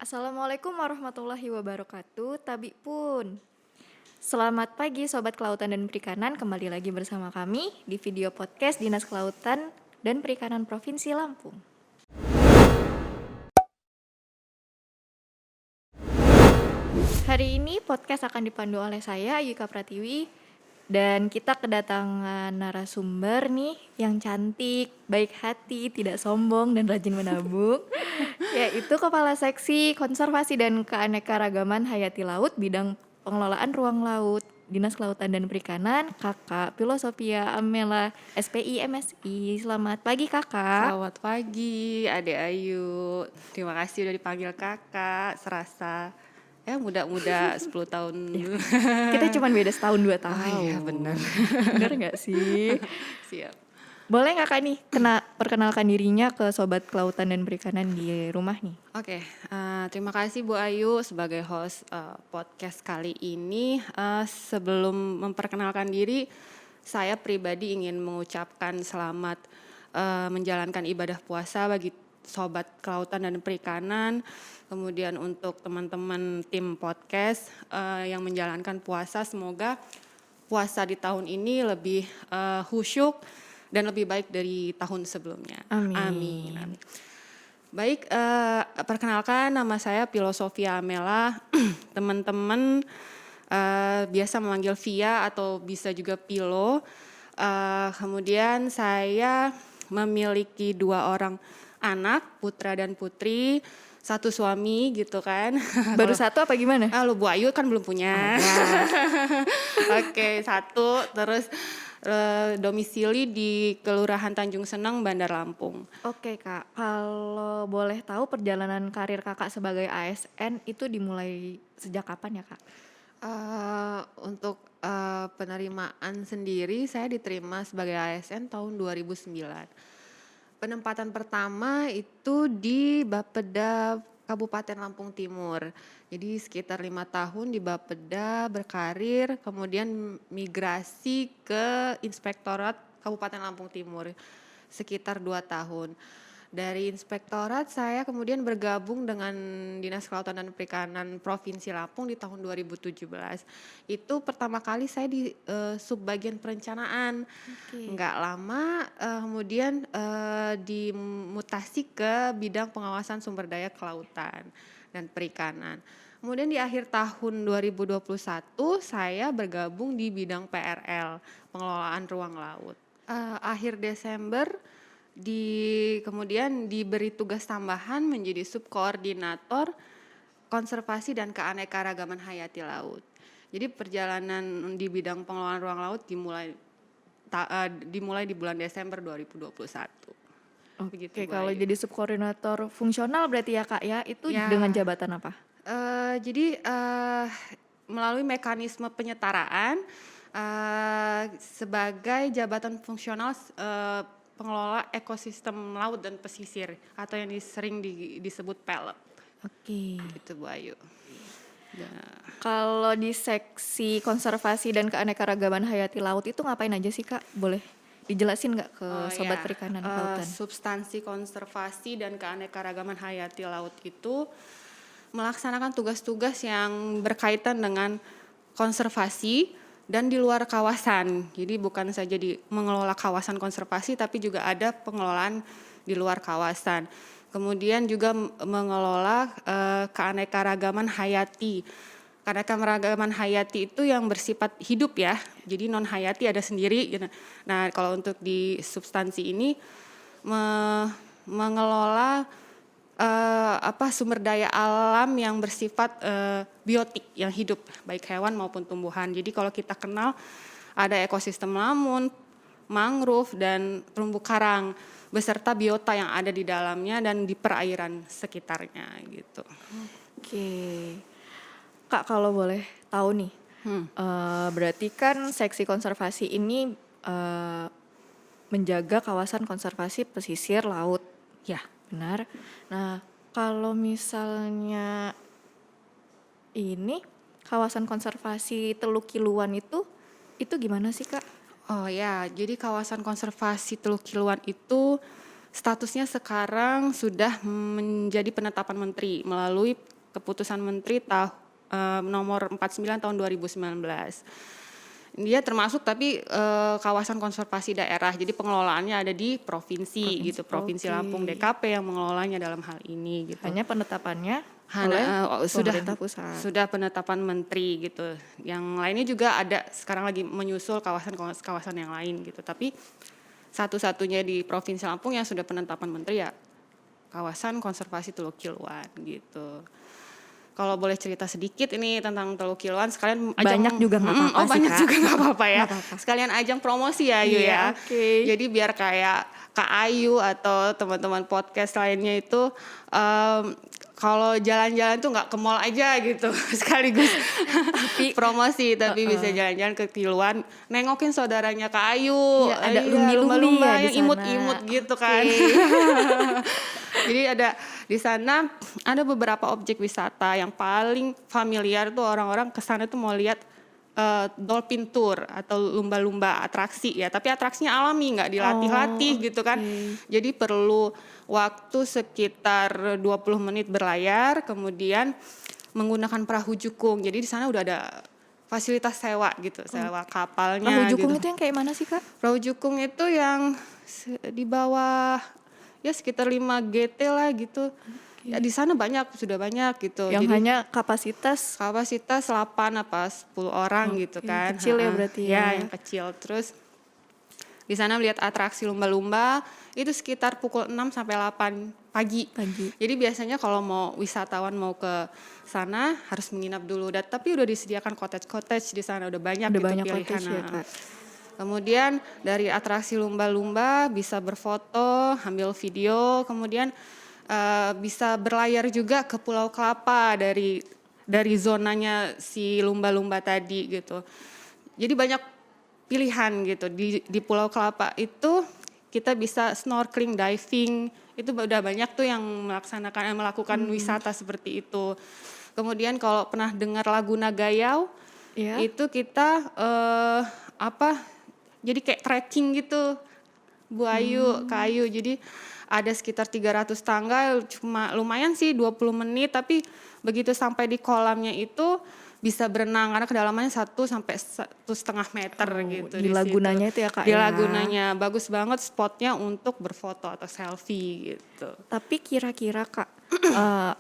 Assalamualaikum warahmatullahi wabarakatuh. Tabi pun. Selamat pagi Sobat Kelautan dan Perikanan, kembali lagi bersama kami di video podcast Dinas Kelautan dan Perikanan Provinsi Lampung. Hari ini podcast akan dipandu oleh saya, Yuka Pratiwi, dan kita kedatangan narasumber nih yang cantik, baik hati, tidak sombong, dan rajin menabung, yaitu Kepala Seksi Konservasi dan Keanekaragaman Hayati Laut Bidang Pengelolaan Ruang Laut Dinas Kelautan dan Perikanan, Kakak Filosofia Amela SPI MSI. Selamat pagi Kakak. Selamat pagi, Adek Ayu. Terima kasih udah dipanggil kakak. Serasa ya muda-muda 10 tahun. Kita cuma beda setahun 2 tahun. Oh iya benar. Bener gak sih? Siap. Boleh gak Kak nih perkenalkan dirinya ke Sobat Kelautan dan Perikanan di rumah nih? Oke, terima kasih Bu Ayu sebagai host podcast kali ini. Sebelum memperkenalkan diri, saya pribadi ingin mengucapkan selamat menjalankan ibadah puasa bagi Sobat Kelautan dan Perikanan. Kemudian untuk teman-teman tim podcast yang menjalankan puasa, semoga puasa di tahun ini lebih khusyuk dan lebih baik dari tahun sebelumnya. Amin. Amin. Baik, perkenalkan nama saya Filosofia Amela. Teman-teman biasa memanggil Via atau bisa juga Pilo. Kemudian saya memiliki 2 orang anak, putra dan putri, 1 suami gitu kan. Baru 1 apa gimana? Lu Bu Ayu kan belum punya. Oke, 1 terus domisili di Kelurahan Tanjung Senang, Bandar Lampung. Oke Kak, kalau boleh tahu perjalanan karir Kakak sebagai ASN itu dimulai sejak kapan ya Kak? Untuk penerimaan sendiri saya diterima sebagai ASN tahun 2009. Penempatan pertama itu di Bapeda Kabupaten Lampung Timur. Jadi sekitar 5 tahun di Bapeda berkarir, kemudian migrasi ke Inspektorat Kabupaten Lampung Timur sekitar 2 tahun. Dari Inspektorat saya kemudian bergabung dengan Dinas Kelautan dan Perikanan Provinsi Lampung di tahun 2017. Itu pertama kali saya di subbagian perencanaan. Nggak lama kemudian dimutasi ke bidang pengawasan sumber daya kelautan dan perikanan. Kemudian di akhir tahun 2021 saya bergabung di bidang PRL, pengelolaan ruang laut. Akhir Desember kemudian diberi tugas tambahan menjadi subkoordinator konservasi dan keanekaragaman hayati laut. Jadi perjalanan di bidang pengelolaan ruang laut dimulai di bulan Desember 2021. Oke, kalau jadi subkoordinator fungsional berarti ya Kak ya, itu dengan jabatan apa? Jadi melalui mekanisme penyetaraan sebagai jabatan fungsional pengelola ekosistem laut dan pesisir atau yang sering disebut PELEP. Oke. Gitu Bu Ayu. Kalau di seksi konservasi dan keanekaragaman hayati laut itu ngapain aja sih Kak? Boleh dijelasin nggak ke Sobat Perikanan Kelautan? Substansi konservasi dan keanekaragaman hayati laut itu melaksanakan tugas-tugas yang berkaitan dengan konservasi dan di luar kawasan. Jadi bukan saja mengelola kawasan konservasi tapi juga ada pengelolaan di luar kawasan. Kemudian juga mengelola keanekaragaman hayati. Keanekaragaman hayati itu yang bersifat hidup ya. Jadi non hayati ada sendiri. Nah, kalau untuk di substansi ini mengelola sumber daya alam yang bersifat biotik yang hidup, baik hewan maupun tumbuhan. Jadi kalau kita kenal ada ekosistem lamun, mangrove dan terumbu karang beserta biota yang ada di dalamnya dan di perairan sekitarnya gitu. Oke. Kak kalau boleh tahu nih, berarti kan seksi konservasi ini menjaga kawasan konservasi pesisir laut. Ya. Benar. Nah, kalau misalnya ini kawasan konservasi Teluk Kiluan itu gimana sih Kak? Oh ya, jadi kawasan konservasi Teluk Kiluan itu statusnya sekarang sudah menjadi penetapan menteri melalui Keputusan Menteri nomor 49 tahun 2019. Dia termasuk tapi kawasan konservasi daerah. Jadi pengelolaannya ada di provinsi gitu. Provinsi Oke. Lampung DKP yang mengelolanya dalam hal ini gitu. Hanya penetapannya oleh pemerintah pusat. Sudah penetapan menteri gitu. Yang lainnya juga ada sekarang lagi menyusul kawasan yang lain gitu. Tapi satu-satunya di Provinsi Lampung yang sudah penetapan menteri ya kawasan konservasi Teluk Kiluan gitu. Kalau boleh cerita sedikit ini tentang Teluk Kiluan, sekalian ajang Banyak juga nggak apa-apa sih, banyak Kak. juga nggak apa-apa ya. Nggak apa-apa. Sekalian ajang promosi ya Ayu Iya, ya. oke. Jadi biar kayak Kak Ayu atau teman-teman podcast lainnya itu kalau jalan-jalan tuh nggak ke mall aja gitu sekaligus promosi, tapi bisa jalan-jalan ke Kiluan, nengokin saudaranya Kak Ayu. Iya, ada Iya, lumba-lumba lumba-lumba ya di yang sana. imut-imut gitu kan. Jadi ada di sana ada beberapa objek wisata yang paling familiar tuh orang-orang kesana tuh mau lihat dolphin tour atau lumba-lumba atraksi ya, tapi atraksinya alami nggak dilatih-latih gitu kan. Jadi perlu waktu sekitar 20 menit berlayar, kemudian menggunakan perahu jukung. Jadi di sana udah ada fasilitas sewa gitu, sewa kapalnya. Perahu jukung gitu. itu yang kayak mana sih, Kak? Perahu jukung itu yang di bawah ya sekitar 5 GT lah gitu. Ya di sana sudah banyak gitu. Yang Jadi hanya kapasitas 8 apa 10 orang gitu kan. kecil ya berarti ya. Ya, yang kecil. Terus di sana melihat atraksi lumba-lumba itu sekitar pukul 6 sampai 8 pagi. Jadi biasanya kalau mau wisatawan mau ke sana harus menginap dulu. Tapi udah disediakan cottage di sana, udah banyak gitu banyak pilihan. cottage ya, Kak. Kemudian dari atraksi lumba-lumba bisa berfoto, ambil video, kemudian bisa berlayar juga ke Pulau Kelapa dari zonanya si lumba-lumba tadi gitu. Jadi banyak pilihan gitu di Pulau Kelapa itu kita bisa snorkeling, diving, itu udah banyak tuh yang melakukan wisata seperti itu. Kemudian kalau pernah dengar Laguna Gayau, itu kita jadi kayak trekking gitu, Bu Ayu, Kak Ayu. Jadi ada sekitar 300 tangga, cuma lumayan sih 20 menit, tapi begitu sampai di kolamnya itu bisa berenang karena kedalamannya 1 sampai 1,5 meter gitu di lagunanya itu ya, Kak, di ya? lagunanya bagus banget spotnya untuk berfoto atau selfie gitu. Tapi kira-kira, Kak,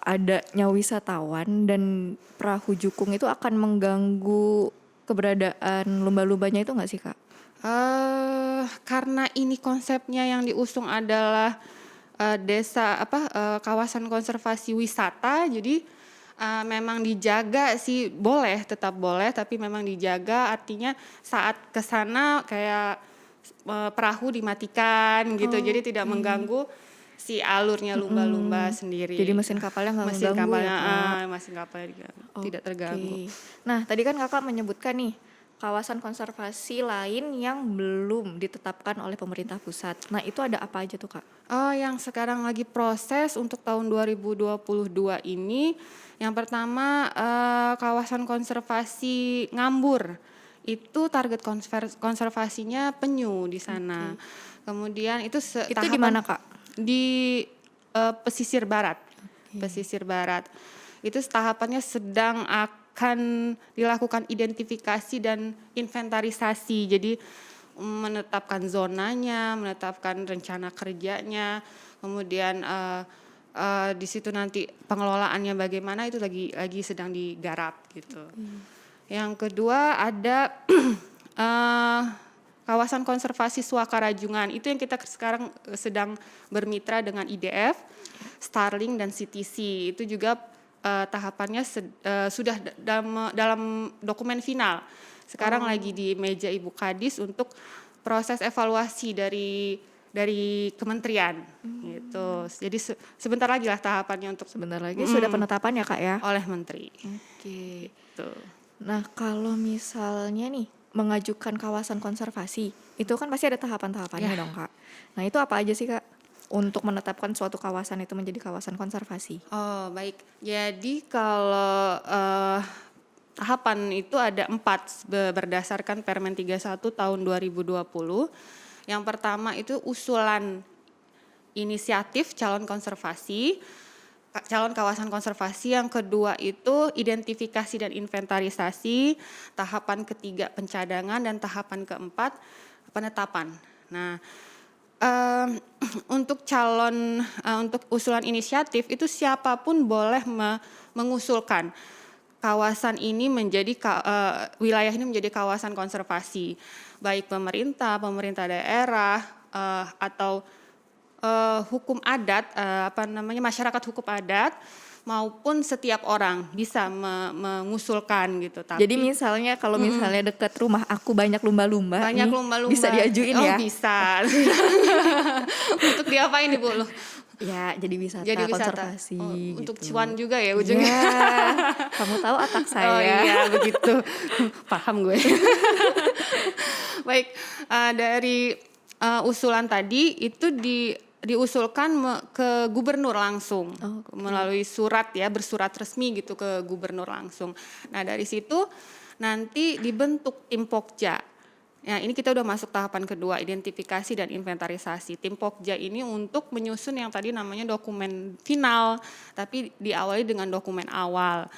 adanya wisatawan dan perahu jukung itu akan mengganggu keberadaan lumba-lumbanya itu nggak sih, Kak? Karena ini konsepnya yang diusung adalah kawasan konservasi wisata, jadi memang dijaga sih, tetap boleh, tapi memang dijaga, artinya saat ke sana kayak perahu dimatikan gitu, jadi tidak mengganggu si alurnya lumba-lumba sendiri. Jadi mesin kapalnya nggak mengganggu ya, Kak? Mesin kapalnya tidak terganggu. Nah, tadi kan Kakak menyebutkan nih kawasan konservasi lain yang belum ditetapkan oleh pemerintah pusat. Nah, itu ada apa aja tuh, Kak? Yang sekarang lagi proses untuk tahun 2022 ini, yang pertama kawasan konservasi Ngambur. Itu target konservasinya penyu di sana. Kemudian itu di mana, Kak? Di pesisir barat. Pesisir barat. Itu tahapannya sedang akan dilakukan identifikasi dan inventarisasi. Jadi menetapkan zonanya, menetapkan rencana kerjanya, kemudian di situ nanti pengelolaannya bagaimana itu lagi sedang digarap gitu. Yang kedua ada kawasan konservasi Suaka Rajungan, itu yang kita sekarang sedang bermitra dengan IDF, Starling dan CTC. Itu juga tahapannya sudah dalam dokumen final. Sekarang lagi di meja Ibu Kadis untuk proses evaluasi dari kementerian gitu. Jadi sebentar lagi lah tahapannya untuk sebentar lagi sudah penetapan ya, Kak ya? Oleh menteri. Oke. Gitu. Nah, kalau misalnya nih mengajukan kawasan konservasi, itu kan pasti ada tahapan-tahapannya dong, Kak. Nah, itu apa aja sih, Kak, untuk menetapkan suatu kawasan itu menjadi kawasan konservasi? Oh, baik. Jadi kalau tahapan itu ada 4 berdasarkan Permen 31 tahun 2020. Yang pertama itu usulan inisiatif calon konservasi. calon kawasan konservasi, yang kedua itu identifikasi dan inventarisasi, tahapan ketiga pencadangan, dan tahapan keempat penetapan. Nah, untuk untuk usulan inisiatif itu siapapun boleh mengusulkan kawasan ini wilayah ini menjadi kawasan konservasi, baik pemerintah daerah, atau hukum adat, masyarakat hukum adat, maupun setiap orang bisa mengusulkan gitu. Jadi misalnya kalau misalnya dekat rumah aku banyak lumba-lumba Banyak nih, lumba-lumba. bisa diajuin Oh, ya? bisa. Untuk diapain nih, Bu? Ya, jadi wisata Jadi wisata. konservasi Untuk gitu. cuan juga ya ujungnya. Ya, kamu tahu otak Oh saya. iya, begitu. Paham gue. Baik, dari usulan tadi itu diusulkan ke gubernur langsung, melalui surat ya, bersurat resmi gitu ke gubernur langsung. Nah, dari situ nanti dibentuk tim Pokja. Ya, ini kita udah masuk tahapan kedua, identifikasi dan inventarisasi. Tim Pokja ini untuk menyusun yang tadi namanya dokumen final, tapi diawali dengan dokumen awal.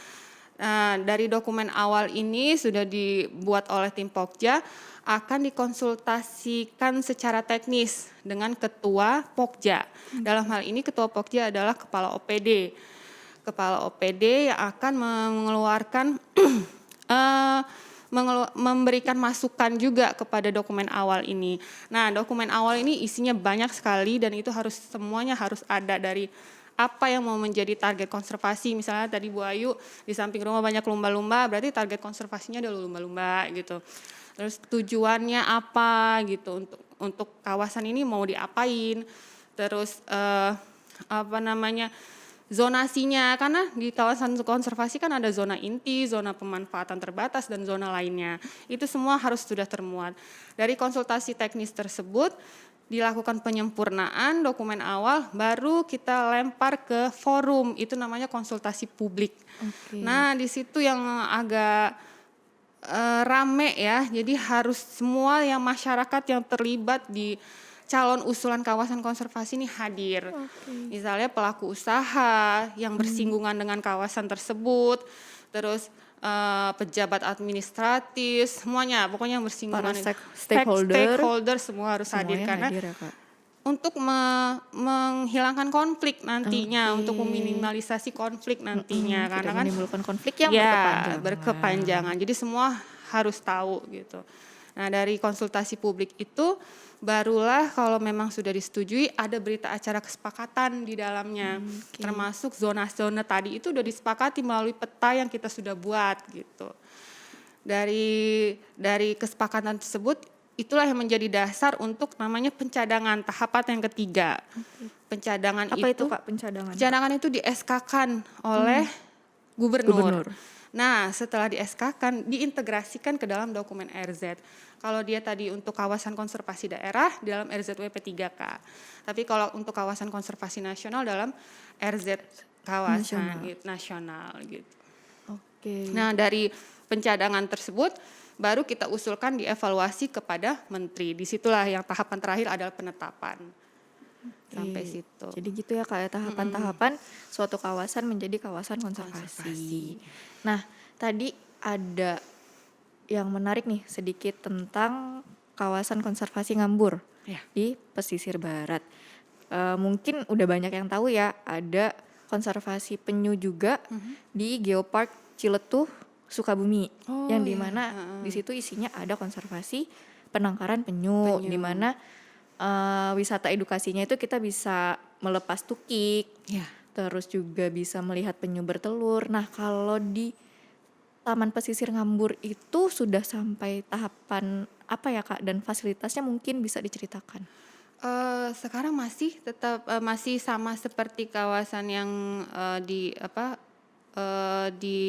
Nah, dari dokumen awal ini sudah dibuat oleh tim Pokja, akan dikonsultasikan secara teknis dengan ketua Pokja. Dalam hal ini ketua Pokja adalah kepala OPD. Kepala OPD yang akan mengeluarkan memberikan masukan juga kepada dokumen awal ini. Nah, dokumen awal ini isinya banyak sekali dan itu semuanya harus ada, dari apa yang mau menjadi target konservasi. Misalnya tadi Bu Ayu, di samping rumah banyak lumba-lumba, berarti target konservasinya adalah lumba-lumba gitu. Terus tujuannya apa gitu, untuk kawasan ini mau diapain. Terus zonasinya, karena di kawasan konservasi kan ada zona inti, zona pemanfaatan terbatas, dan zona lainnya. Itu semua harus sudah termuat. Dari konsultasi teknis tersebut dilakukan penyempurnaan dokumen awal, baru kita lempar ke forum, itu namanya konsultasi publik. Nah, di situ yang agak rame ya, jadi harus semua yang masyarakat yang terlibat di calon usulan kawasan konservasi ini hadir. Misalnya pelaku usaha yang bersinggungan dengan kawasan tersebut, terus pejabat administratif, semuanya, pokoknya yang bersinggungan. Para stakeholder semua harus hadir, karena hadir ya, Kak? untuk menghilangkan konflik nantinya, untuk meminimalisasi konflik nantinya, karena kan menimbulkan konflik yang berkepanjangan. Jadi semua harus tahu gitu. Nah, dari konsultasi publik itu barulah kalau memang sudah disetujui ada berita acara kesepakatan di dalamnya. Termasuk zona-zona tadi itu udah disepakati melalui peta yang kita sudah buat gitu. Dari kesepakatan tersebut itulah yang menjadi dasar untuk namanya pencadangan, tahapan yang ketiga. Pencadangan Apa itu Kak pencadangan? Pencadangan itu di SK-kan oleh gubernur. Nah, setelah di SK-kan diintegrasikan ke dalam dokumen RZ. Kalau dia tadi untuk kawasan konservasi daerah dalam RZWP 3K. Tapi kalau untuk kawasan konservasi nasional dalam RZ kawasan nasional gitu. Nah, dari pencadangan tersebut baru kita usulkan dievaluasi kepada menteri. Disitulah yang tahapan terakhir adalah penetapan. Sampai situ. Jadi gitu ya kayak tahapan-tahapan suatu kawasan menjadi kawasan konservasi. Nah, tadi ada yang menarik nih sedikit tentang kawasan konservasi Ngambur di pesisir barat. Mungkin udah banyak yang tahu ya, ada konservasi penyu juga di Geopark Ciletuh Sukabumi, yang dimana di situ isinya ada konservasi penangkaran penyu. Dimana wisata edukasinya itu kita bisa melepas tukik, terus juga bisa melihat penyu bertelur. Nah, kalau di Taman Pesisir Ngambur itu sudah sampai tahapan apa ya Kak, dan fasilitasnya mungkin bisa diceritakan? Sekarang masih tetap masih sama seperti kawasan yang di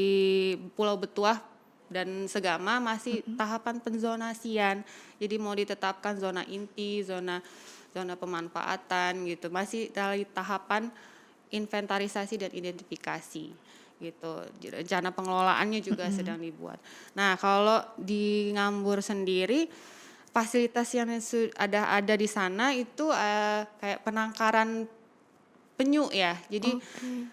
Pulau Betuah dan Segama, masih tahapan penzonasian. Jadi mau ditetapkan zona inti, zona pemanfaatan gitu. Masih dari tahapan inventarisasi dan identifikasi gitu. Rencana pengelolaannya juga sedang dibuat. Nah, kalau di Ngambur sendiri fasilitas yang ada di sana itu kayak penangkaran penyu ya. Jadi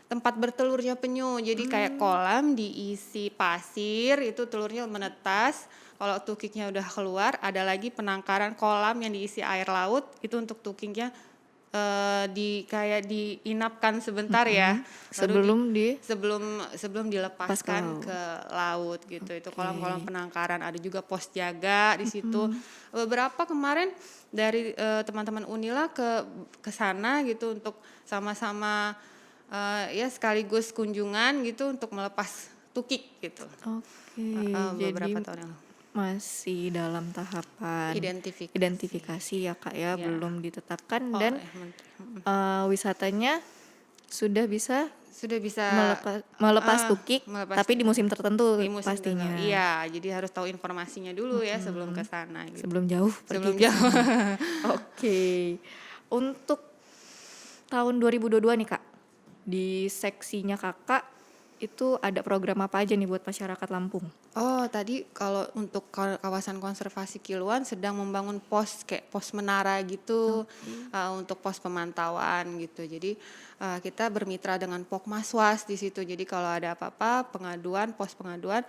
tempat bertelurnya penyu. Jadi kayak kolam diisi pasir, itu telurnya menetas. Kalau tukiknya udah keluar, ada lagi penangkaran kolam yang diisi air laut. Itu untuk tukiknya kayak diinapkan sebentar ya. Baru sebelum Pas ke dilepaskan laut. ke laut gitu. Itu kolam-kolam penangkaran. Ada juga pos jaga di situ. Beberapa kemarin dari teman-teman Unila ke sana gitu untuk sama-sama ya sekaligus kunjungan gitu untuk melepas tukik gitu. Oke, Beberapa jadi tahun yang lalu. masih dalam tahapan Identifikasi. identifikasi ya Kak ya, Ya. belum ditetapkan Oh, dan Menteri. wisatanya sudah bisa Sudah bisa melepas tukik, melepas tapi di musim tertentu di musim pastinya. tertentu. Iya, jadi harus tahu informasinya dulu ya sebelum ke sana gitu. Sebelum jauh pergi Sebelum ke jauh. sana. Oke. Untuk tahun 2022 nih Kak, di seksinya Kakak itu ada program apa aja nih buat masyarakat Lampung? Oh, tadi kalau untuk kawasan konservasi Kiluan sedang membangun pos kayak pos menara gitu untuk pos pemantauan gitu. Jadi kita bermitra dengan Pokmaswas di situ. Jadi kalau ada apa-apa pos pengaduan,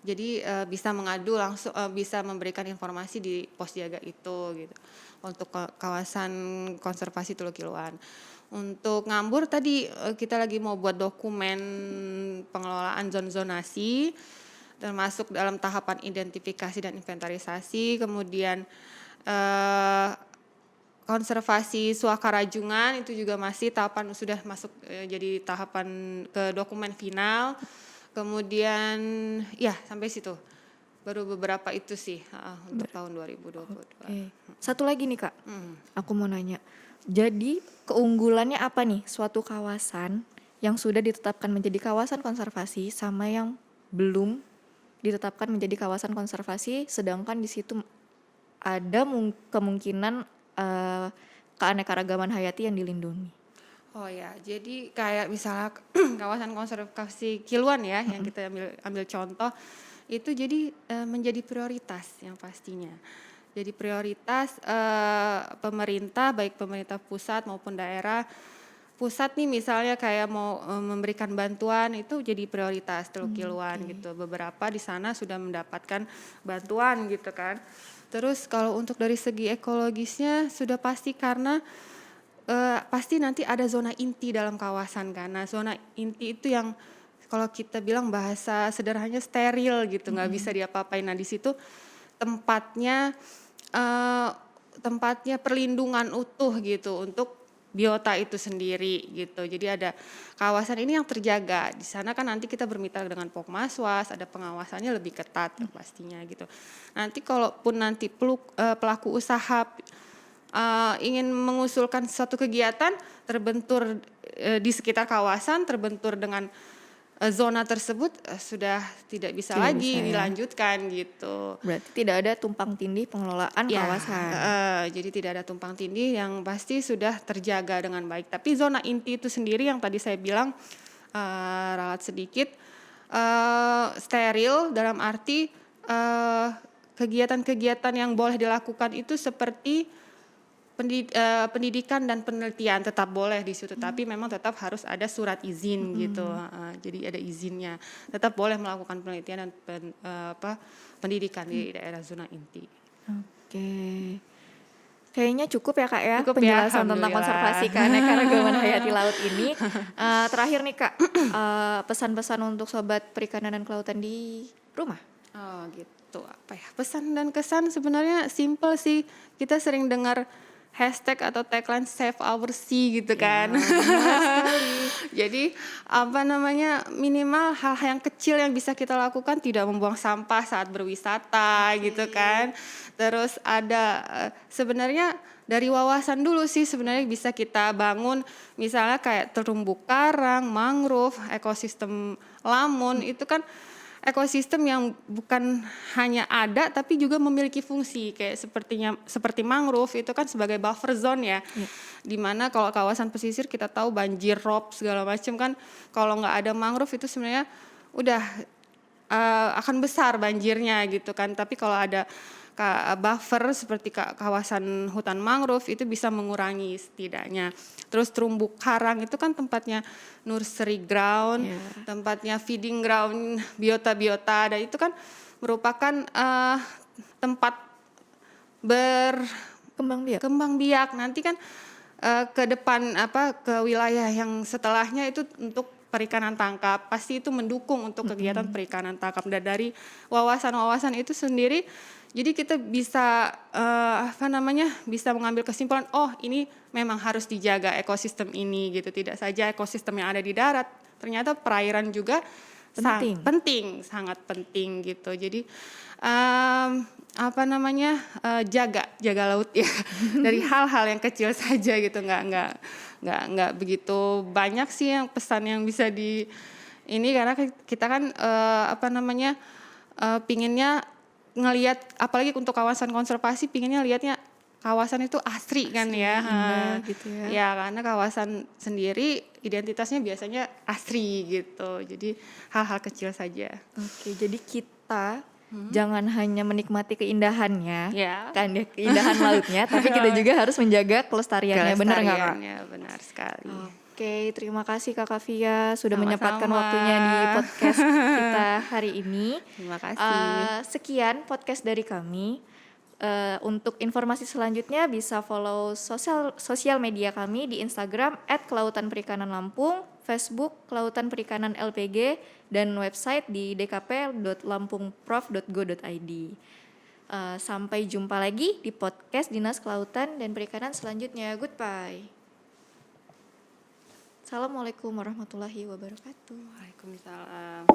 jadi bisa mengadu langsung, bisa memberikan informasi di pos jaga itu gitu. Untuk kawasan konservasi Teluk Kiluan. Untuk Ngambur tadi kita lagi mau buat dokumen pengelolaan zonasi termasuk dalam tahapan identifikasi dan inventarisasi, kemudian konservasi Suakarajungan itu juga masih tahapan sudah masuk jadi tahapan ke dokumen final. Kemudian ya sampai situ. Baru beberapa itu sih untuk tahun 2022. Oke. Satu lagi nih Kak, aku mau nanya. Jadi keunggulannya apa nih suatu kawasan yang sudah ditetapkan menjadi kawasan konservasi sama yang belum ditetapkan menjadi kawasan konservasi, sedangkan di situ ada kemungkinan keanekaragaman hayati yang dilindungi. Oh ya, jadi kayak misalnya kawasan konservasi Kiluan ya yang kita ambil contoh itu jadi menjadi prioritas yang pastinya. Jadi prioritas pemerintah baik pemerintah pusat maupun daerah. Pusat nih misalnya kayak mau memberikan bantuan itu jadi prioritas Teluk Kiluan gitu. Beberapa di sana sudah mendapatkan bantuan gitu kan. Terus kalau untuk dari segi ekologisnya sudah pasti karena pasti nanti ada zona inti dalam kawasan kan. Nah zona inti itu yang kalau kita bilang bahasa sederhananya steril gitu, nggak bisa diapa-apain. Nah di situ tempatnya perlindungan utuh gitu untuk biota itu sendiri gitu. Jadi ada kawasan ini yang terjaga. Di sana kan nanti kita bermitra dengan Pokmaswas, ada pengawasannya lebih ketat pastinya gitu. Nanti kalaupun nanti pelaku usaha ingin mengusulkan suatu kegiatan terbentur di sekitar kawasan, terbentur dengan zona tersebut sudah tidak bisa Tidak lagi bisa ya. dilanjutkan gitu. Berarti tidak ada tumpang tindih pengelolaan Ya, kawasan. jadi tidak ada tumpang tindih yang pasti sudah terjaga dengan baik. Tapi zona inti itu sendiri yang tadi saya bilang ralat sedikit steril dalam arti kegiatan-kegiatan yang boleh dilakukan itu seperti pendidikan dan penelitian tetap boleh di situ, tapi memang tetap harus ada surat izin gitu. Jadi ada izinnya. Tetap boleh melakukan penelitian dan pendidikan di daerah zona inti. Oke. Kayaknya cukup ya Kak ya Cukup ya, penjelasan tentang alhamdulillah. konservasi keanekaragaman hayati laut ini. Terakhir nih Kak, pesan-pesan untuk sobat perikanan dan kelautan di rumah. Oh gitu, apa ya, pesan dan kesan sebenarnya simple sih. Kita sering dengar hashtag atau tagline Save Our Sea gitu kan. Jadi minimal hal-hal yang kecil yang bisa kita lakukan, tidak membuang sampah saat berwisata gitu kan. Terus ada sebenarnya dari wawasan dulu sih sebenarnya bisa kita bangun, misalnya kayak terumbu karang, mangrove, ekosistem lamun itu kan ekosistem yang bukan hanya ada tapi juga memiliki fungsi kayak seperti mangrove itu kan sebagai buffer zone ya. Dimana kalau kawasan pesisir kita tahu banjir rob segala macam kan, kalau nggak ada mangrove itu sebenarnya udah akan besar banjirnya gitu kan. Tapi kalau ada buffer seperti kawasan hutan mangrove itu bisa mengurangi setidaknya. Terus terumbu karang itu kan tempatnya nursery ground, tempatnya feeding ground biota-biota, dan itu kan merupakan tempat Kembang biak. Nanti kan ke depan ke wilayah yang setelahnya itu untuk perikanan tangkap, pasti itu mendukung untuk kegiatan perikanan tangkap. Dan dari wawasan-wawasan itu sendiri, jadi kita bisa bisa mengambil kesimpulan, oh ini memang harus dijaga ekosistem ini gitu. Tidak saja ekosistem yang ada di darat, ternyata perairan juga sangat penting gitu. Jadi jaga laut ya dari hal-hal yang kecil saja gitu, nggak begitu banyak sih yang pesan yang bisa di ini, karena kita kan pinginnya ngelihat, apalagi untuk kawasan konservasi, pinginnya lihatnya kawasan itu asri kan ya, indah gitu ya. Ya karena kawasan sendiri identitasnya biasanya asri gitu, jadi hal-hal kecil saja. Oke, jadi kita jangan hanya menikmati keindahannya, Ya. kan ya, keindahan lautnya, tapi kita juga harus menjaga kelestariannya. Benar nggak, Kak? Kelestariannya, benar sekali. Oke, terima kasih Kakak Via sudah Sama-sama. menyempatkan waktunya di podcast kita hari ini. Terima kasih. Sekian podcast dari kami. Untuk informasi selanjutnya bisa follow sosial media kami di Instagram @kelautanperikanan_lampung, Facebook Kelautan Perikanan LPG, dan website di dkp.lampungprof.go.id. Sampai jumpa lagi di podcast Dinas Kelautan dan Perikanan selanjutnya. Goodbye. Assalamualaikum warahmatullahi wabarakatuh. Waalaikumsalam.